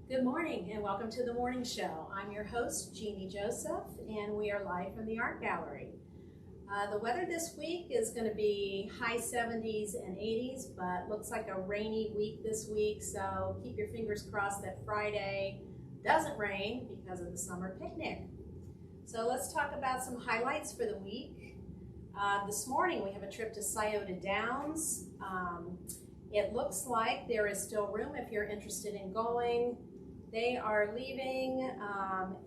Good morning and welcome to the morning show. I'm your host, Jeannie Joseph, and we are live from the Art Gallery. The weather this week is going to be high 70s and 80s, but looks like a rainy week this week, so keep your fingers crossed that Friday doesn't rain because of the summer picnic. So let's talk about some highlights for the week. This morning we have a trip to Scioto Downs. It looks like there is still room if you're interested in going. They are leaving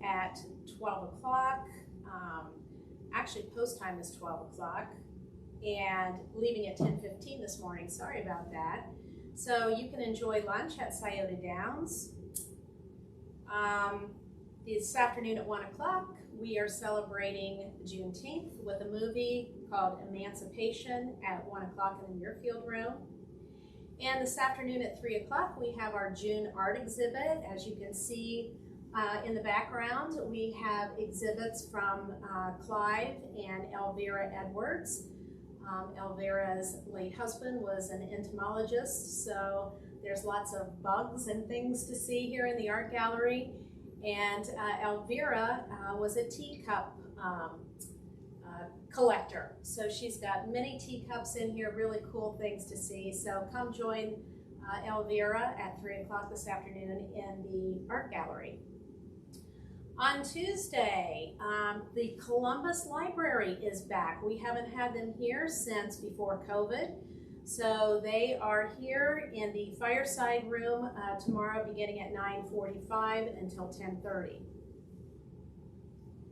at 12 o'clock. Actually, post time is 12 o'clock and leaving at 10:15 this morning. Sorry about that. So you can enjoy lunch at Scioto Downs. This afternoon at 1 o'clock, we are celebrating Juneteenth with a movie called Emancipation at 1 o'clock in the Muirfield Room. And this afternoon at 3 o'clock, we have our June art exhibit. As you can see in the background, we have exhibits from Clive and Elvira Edwards. Elvira's late husband was an entomologist, so there's lots of bugs and things to see here in the art gallery. And Elvira was a teacup collector. So she's got many teacups in here, really cool things to see. So come join Elvira at 3 o'clock this afternoon in the art gallery. On Tuesday, the Columbus Library is back. We haven't had them here since before COVID. So they are here in the fireside room tomorrow beginning at 9:45 until 10:30.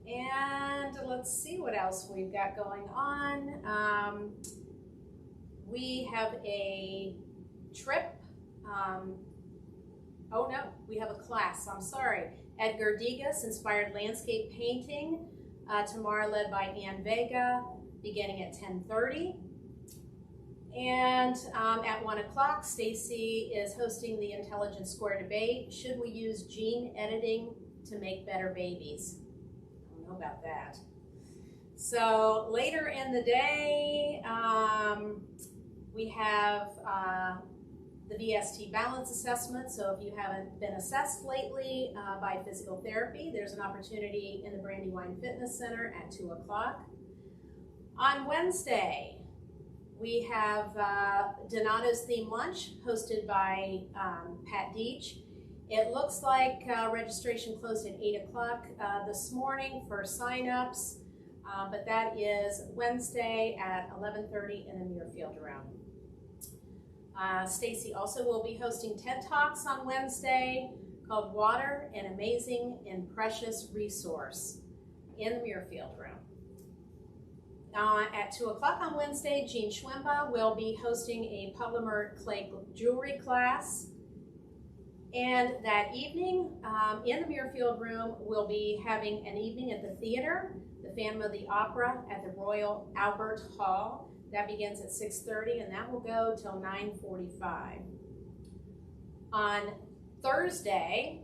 And let's see what else we've got going on. We have a trip. Oh no, we have a class, I'm sorry. Edgar Degas Inspired Landscape Painting tomorrow, led by Ann Vega, beginning at 10:30. And at 1 o'clock, Stacy is hosting the Intelligence Square debate. Should we use gene editing to make better babies? About that. So later in the day, we have the VST balance assessment. So if you haven't been assessed lately by physical therapy, there's an opportunity in the Brandywine Fitness Center at 2 o'clock. On Wednesday, we have Donato's Theme Lunch hosted by Pat Deach. It looks like registration closed at 8 o'clock this morning for sign-ups, but that is Wednesday at 11:30 in the Muirfield Room. Stacy also will be hosting TED Talks on Wednesday called Water, an Amazing and Precious Resource in the Muirfield Room. At 2 o'clock on Wednesday, Jean Schwemba will be hosting a polymer clay jewelry class. And that evening, in the Muirfield Room, we'll be having an evening at the theater, the Phantom of the Opera at the Royal Albert Hall. That begins at 6:30, and that will go till 9:45. On Thursday,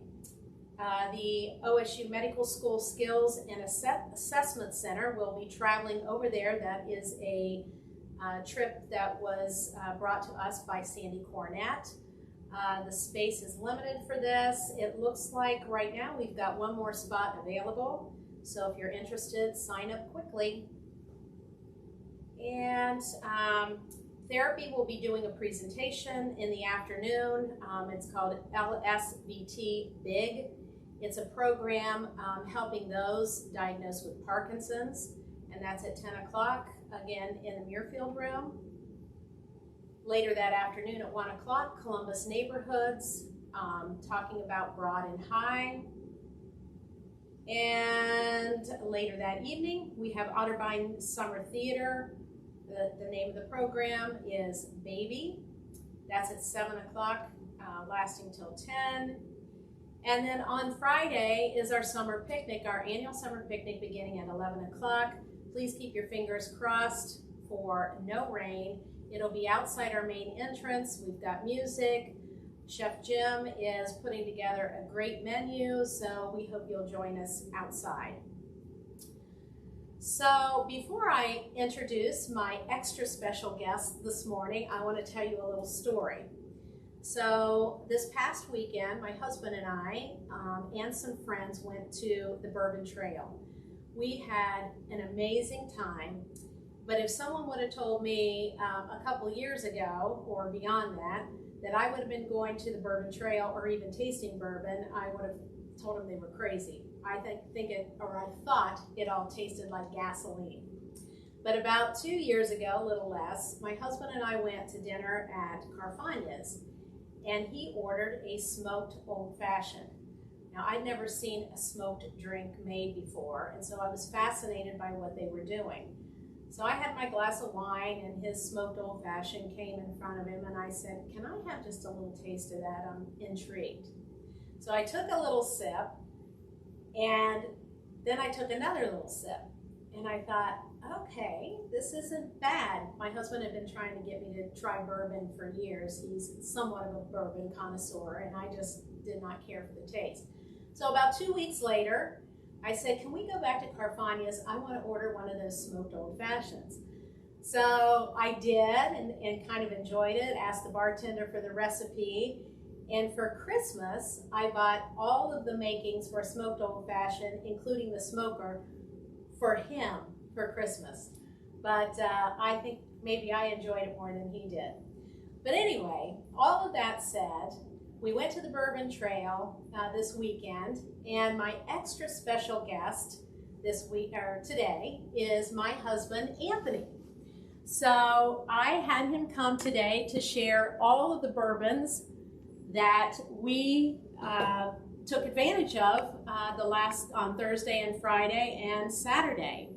the OSU Medical School Skills and Assessment Center will be traveling over there. That is a trip that was brought to us by Sandy Cornett. The space is limited for this. It looks like right now we've got one more spot available. So if you're interested, sign up quickly. And therapy will be doing a presentation in the afternoon. It's called LSVT Big. It's a program helping those diagnosed with Parkinson's, and that's at 10 o'clock, again in the Muirfield Room. Later that afternoon at 1 o'clock, Columbus Neighborhoods, talking about Broad and High. And later that evening, we have Otterbein Summer Theater. The name of the program is Baby. That's at 7 o'clock, lasting till 10. And then on Friday is our summer picnic, our annual summer picnic beginning at 11 o'clock. Please keep your fingers crossed for no rain. It'll be outside our main entrance. We've got music. Chef Jim is putting together a great menu, so we hope you'll join us outside. So before I introduce my extra special guest this morning, I want to tell you a little story. So this past weekend, my husband and I and some friends went to the Bourbon Trail. We had an amazing time, but if someone would have told me a couple years ago or beyond that I would have been going to the Bourbon Trail or even tasting bourbon, I would have told them they were crazy. I thought it all tasted like gasoline. But about 2 years ago, a little less, my husband and I went to dinner at Carfagna's, and he ordered a smoked old fashioned. Now, I'd never seen a smoked drink made before, and so I was fascinated by what they were doing. So I had my glass of wine, and his smoked old fashioned came in front of him, and I said, "Can I have just a little taste of that? I'm intrigued." So I took a little sip, and then I took another little sip, and I thought, okay, this isn't bad. My husband had been trying to get me to try bourbon for years. He's somewhat of a bourbon connoisseur, and I just did not care for the taste. So about 2 weeks later, I said, "Can we go back to Carfagna's? I want to order one of those smoked old fashions." So I did and kind of enjoyed it, asked the bartender for the recipe. And for Christmas, I bought all of the makings for a smoked old fashioned, including the smoker, for him for Christmas. But I think maybe I enjoyed it more than he did. But anyway, all of that said, we went to the Bourbon Trail this weekend, and my extra special guest today is my husband, Anthony. So I had him come today to share all of the bourbons that we took advantage of on Thursday and Friday and Saturday.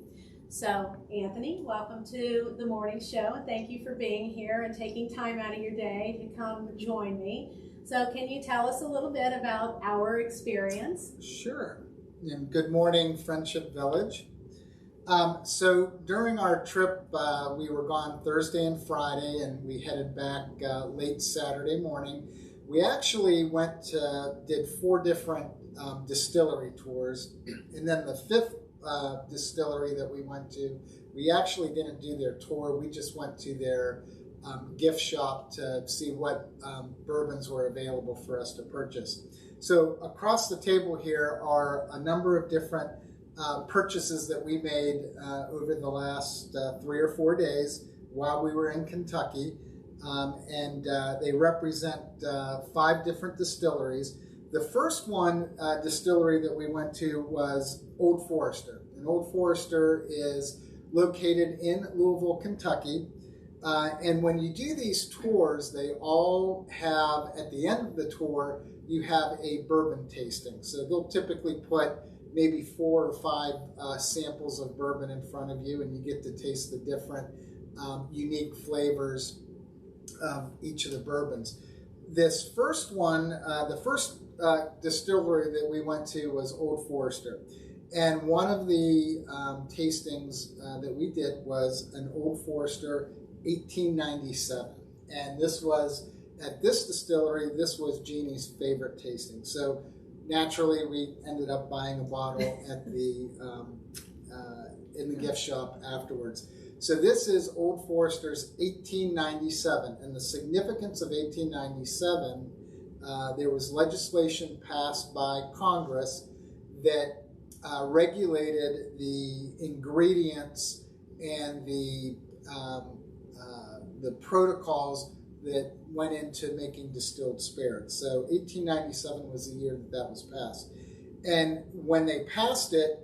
So Anthony, welcome to the morning show, and thank you for being here and taking time out of your day to come join me. So can you tell us a little bit about our experience? Sure. And good morning, Friendship Village. So during our trip, we were gone Thursday and Friday, and we headed back late Saturday morning. We actually did 4 different distillery tours, and then the 5th distillery that we went to, we actually didn't do their tour. We just went to their gift shop to see what bourbons were available for us to purchase. So across the table here are a number of different purchases that we made over the last 3 or 4 days while we were in Kentucky. And they represent 5 different distilleries. The first distillery that we went to was Old Forester. And Old Forester is located in Louisville, Kentucky. And when you do these tours, they all have, at the end of the tour, you have a bourbon tasting. So they'll typically put maybe 4 or 5 samples of bourbon in front of you, and you get to taste the different unique flavors of each of the bourbons. This first one, the first distillery that we went to was Old Forester. And one of the tastings that we did was an Old Forester 1897. And this was, at this distillery, this was Jeannie's favorite tasting. So naturally, we ended up buying a bottle at the in the gift shop afterwards. So this is Old Forester's 1897, and the significance of 1897, there was legislation passed by Congress that regulated the ingredients and the protocols that went into making distilled spirits. So 1897 was the year that was passed. And when they passed it,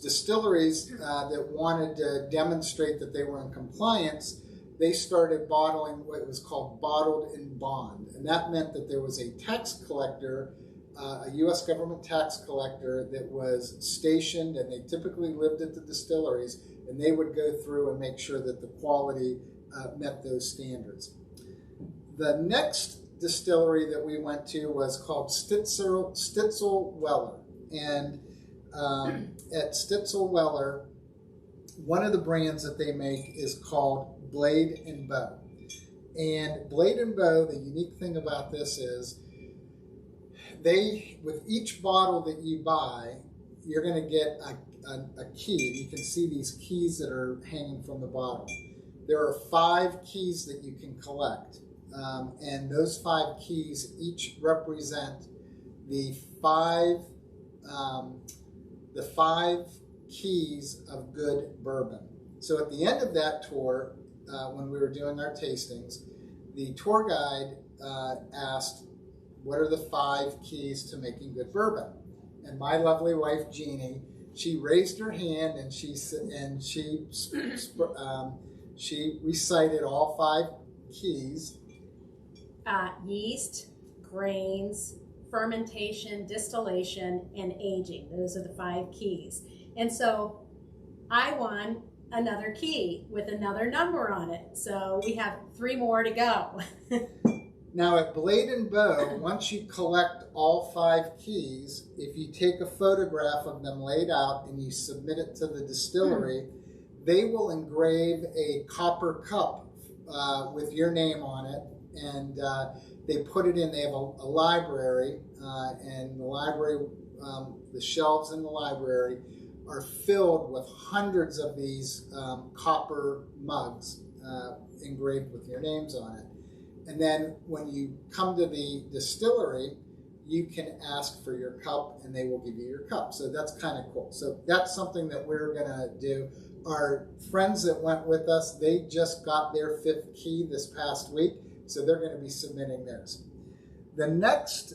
distilleries that wanted to demonstrate that they were in compliance, they started bottling what was called bottled in bond. And that meant that there was a tax collector, a U.S. government tax collector that was stationed, and they typically lived at the distilleries, and they would go through and make sure that the quality met those standards. The next distillery that we went to was called Stitzel Weller. And at Stitzel Weller, one of the brands that they make is called Blade and Bow. And Blade and Bow, the unique thing about this is with each bottle that you buy, you're going to get a key. You can see these keys that are hanging from the bottle. There are 5 keys that you can collect. and those 5 keys each represent the five keys of good bourbon. So at the end of that tour, when we were doing our tastings, the tour guide asked, what are the 5 keys to making good bourbon? And my lovely wife, Jeannie, she raised her hand and she recited all 5 keys. Yeast, grains, fermentation, distillation, and aging. Those are the 5 keys. And so I won another key with another number on it. So we have 3 more to go. Now at Blade and Bow, once you collect all 5 keys, if you take a photograph of them laid out and you submit it to the distillery, they will engrave a copper cup with your name on it, and they put it in. They have a library, and the library, the shelves in the library are filled with hundreds of these copper mugs engraved with your names on it. And then when you come to the distillery, you can ask for your cup and they will give you your cup. So that's kind of cool. So that's something that we're going to do. Our friends that went with us, they just got their 5th key this past week, so they're going to be submitting theirs. The next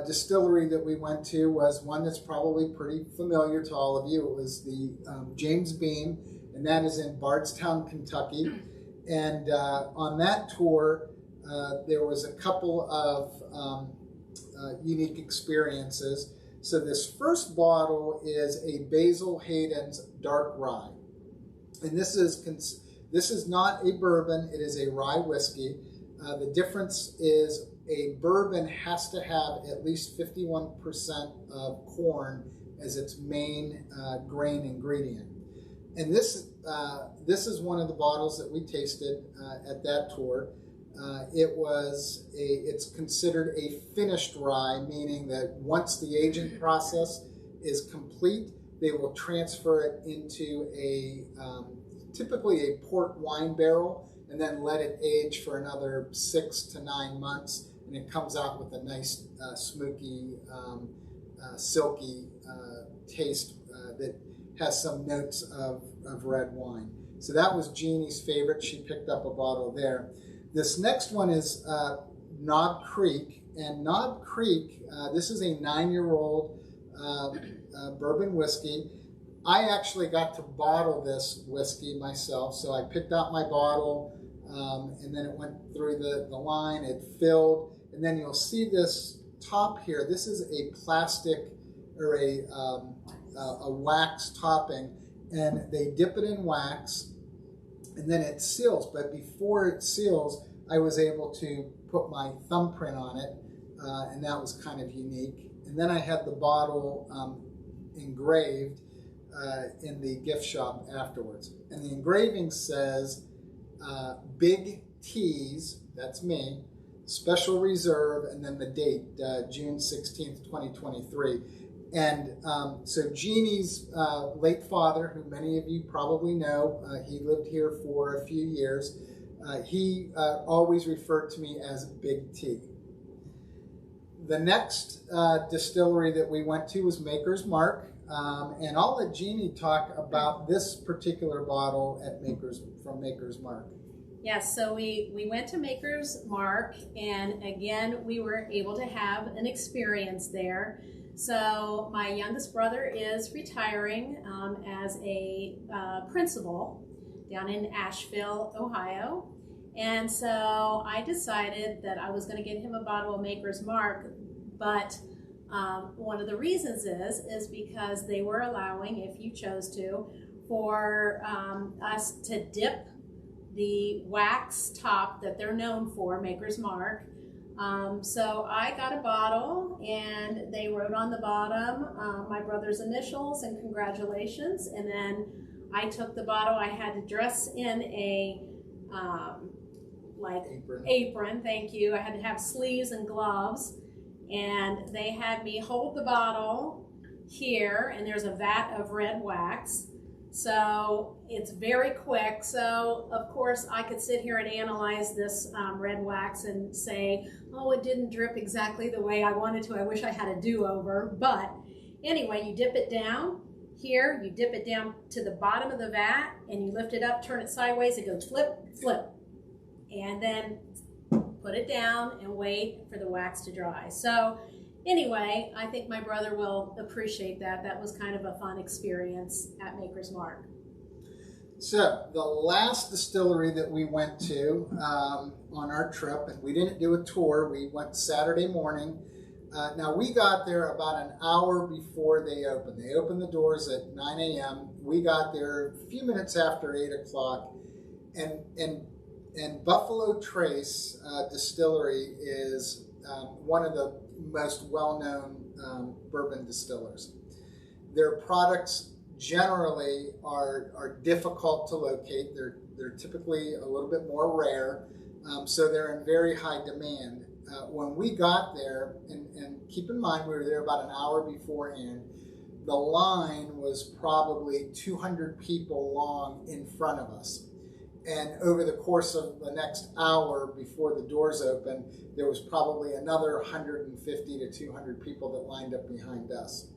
distillery that we went to was one that's probably pretty familiar to all of you. It was the James Beam, and that is in Bardstown, Kentucky. And on that tour, there was a couple of unique experiences. So this first bottle is a Basil Hayden's Dark Rye. And this is not a bourbon, it is a rye whiskey. The difference is a bourbon has to have at least 51% of corn as its main grain ingredient. And this is one of the bottles that we tasted at that tour. It's considered a finished rye, meaning that once the aging process is complete, they will transfer it into typically a port wine barrel, and then let it age for another 6 to 9 months, and it comes out with a nice smoky, silky taste that has some notes of red wine. So that was Jeannie's favorite. She picked up a bottle there. This next one is Knob Creek. And Knob Creek, this is a 9-year-old bourbon whiskey. I actually got to bottle this whiskey myself. So I picked out my bottle, and then it went through the line, it filled. And then you'll see this top here. This is a plastic or a wax topping, and they dip it in wax and then it seals. But before it seals, I was able to put my thumbprint on it, and that was kind of unique. And then I had the bottle engraved in the gift shop afterwards. And the engraving says, Big T's, that's me, Special Reserve, and then the date, June 16th, 2023. And so Jeannie's late father, who many of you probably know, he lived here for a few years, he always referred to me as Big T. The next distillery that we went to was Maker's Mark, and I'll let Jeannie talk about this particular bottle from Maker's Mark. Yes, so we went to Maker's Mark, and again, we were able to have an experience there. So my youngest brother is retiring as a principal down in Asheville, Ohio. And so I decided that I was going to get him a bottle of Maker's Mark, but one of the reasons is because they were allowing, if you chose to, for us to dip the wax top that they're known for, Maker's Mark. So I got a bottle, and they wrote on the bottom my brother's initials and congratulations. And then I took the bottle. I had to dress in a apron. Thank you. I had to have sleeves and gloves, and they had me hold the bottle here, and there's a vat of red wax. So it's very quick. So of course I could sit here and analyze this red wax and say, oh, it didn't drip exactly the way I wanted to. I wish I had a do-over. But anyway, you dip it down here, you dip it down to the bottom of the vat and you lift it up, turn it sideways, it goes flip, flip. And then put it down and wait for the wax to dry. So anyway, I think my brother will appreciate that. That was kind of a fun experience at Maker's Mark. So the last distillery that we went to on our trip, and we didn't do a tour, we went Saturday morning. Now we got there about an hour before they opened. They opened the doors at 9 a.m. We got there a few minutes after 8 o'clock. And Buffalo Trace Distillery is one of the most well-known bourbon distillers. Their products generally are difficult to locate. They're typically a little bit more rare, so they're in very high demand. When we got there, and keep in mind we were there about an hour beforehand, the line was probably 200 people long in front of us. And over the course of the next hour before the doors opened, there was probably another 150 to 200 people that lined up behind us.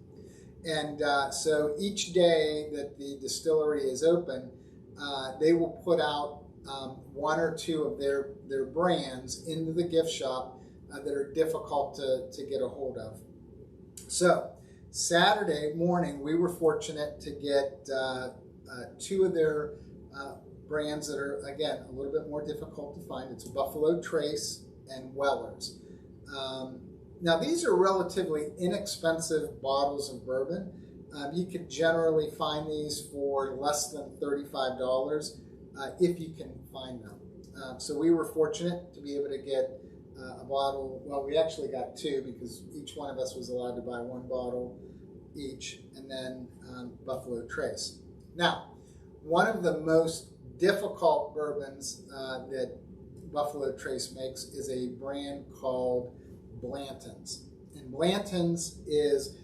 And so each day that the distillery is open, they will put out one or two of their brands into the gift shop that are difficult to get a hold of. So Saturday morning, we were fortunate to get two of their brands that are, again, a little bit more difficult to find. It's Buffalo Trace and Weller's. Now, these are relatively inexpensive bottles of bourbon. You could generally find these for less than $35 if you can find them. So we were fortunate to be able to get a bottle. Well, we actually got two because each one of us was allowed to buy one bottle each, and then Buffalo Trace. Now, one of the most difficult bourbons that Buffalo Trace makes is a brand called Blanton's. And Blanton's is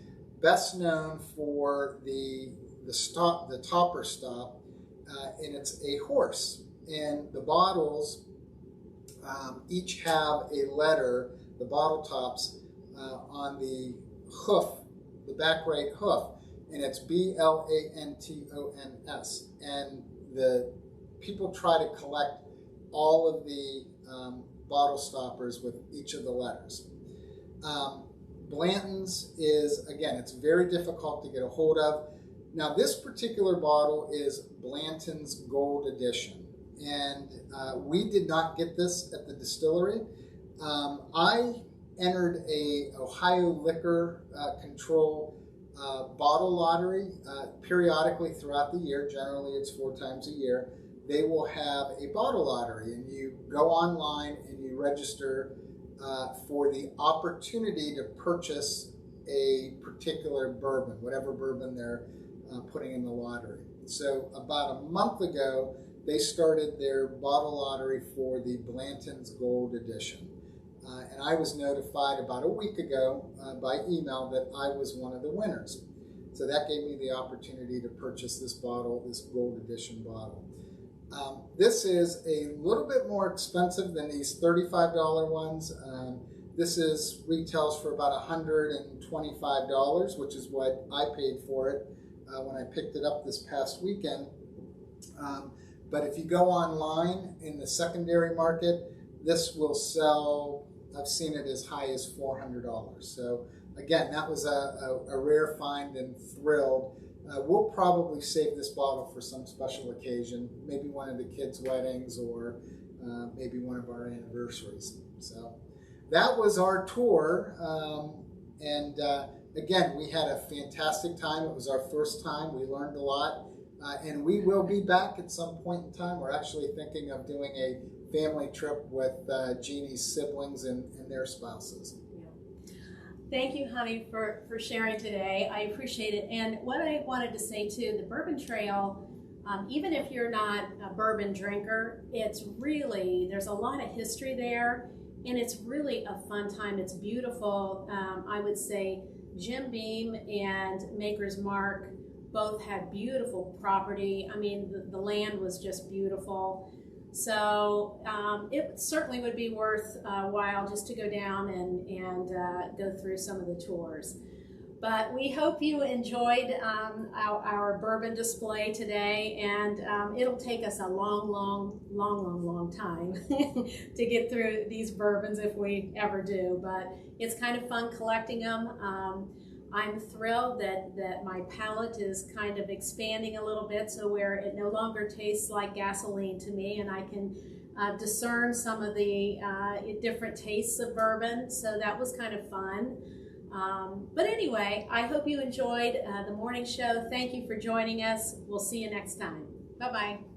best known for the topper stop, and it's a horse. And the bottles each have a letter, the bottle tops, on the hoof, the back right hoof, and it's Blantons. And the people try to collect all of the bottle stoppers with each of the letters. Blanton's is, again, it's very difficult to get a hold of. Now, this particular bottle is Blanton's Gold Edition, and we did not get this at the distillery. I entered a Ohio Liquor Control bottle lottery periodically throughout the year. Generally, it's 4 times a year. They will have a bottle lottery, and you go online and you register for the opportunity to purchase a particular bourbon, whatever bourbon they're putting in the lottery. So about a month ago, they started their bottle lottery for the Blanton's Gold Edition. And I was notified about a week ago by email that I was one of the winners. So that gave me the opportunity to purchase this bottle, this Gold Edition bottle. This is a little bit more expensive than these $35 ones. This retails for about $125, which is what I paid for it when I picked it up this past weekend. But if you go online in the secondary market, this will sell, I've seen it as high as $400. So again, that was a rare find and thrilled. We'll probably save this bottle for some special occasion, maybe one of the kids' weddings or maybe one of our anniversaries. So that was our tour. Again, we had a fantastic time. It was our first time. We learned a lot. And we will be back at some point in time. We're actually thinking of doing a family trip with Jeannie's siblings and their spouses. Thank you, honey, for sharing today. I appreciate it. And what I wanted to say too, the Bourbon Trail, even if you're not a bourbon drinker, it's really, there's a lot of history there, and it's really a fun time. It's beautiful. I would say Jim Beam and Maker's Mark both had beautiful property. I mean, the land was just beautiful. So it certainly would be worth a while just to go down and go through some of the tours. But we hope you enjoyed our bourbon display today, and it'll take us a long time to get through these bourbons if we ever do. But it's kind of fun collecting them. I'm thrilled that my palate is kind of expanding a little bit, so where it no longer tastes like gasoline to me, and I can discern some of the different tastes of bourbon. So that was kind of fun. But anyway, I hope you enjoyed the morning show. Thank you for joining us. We'll see you next time. Bye-bye.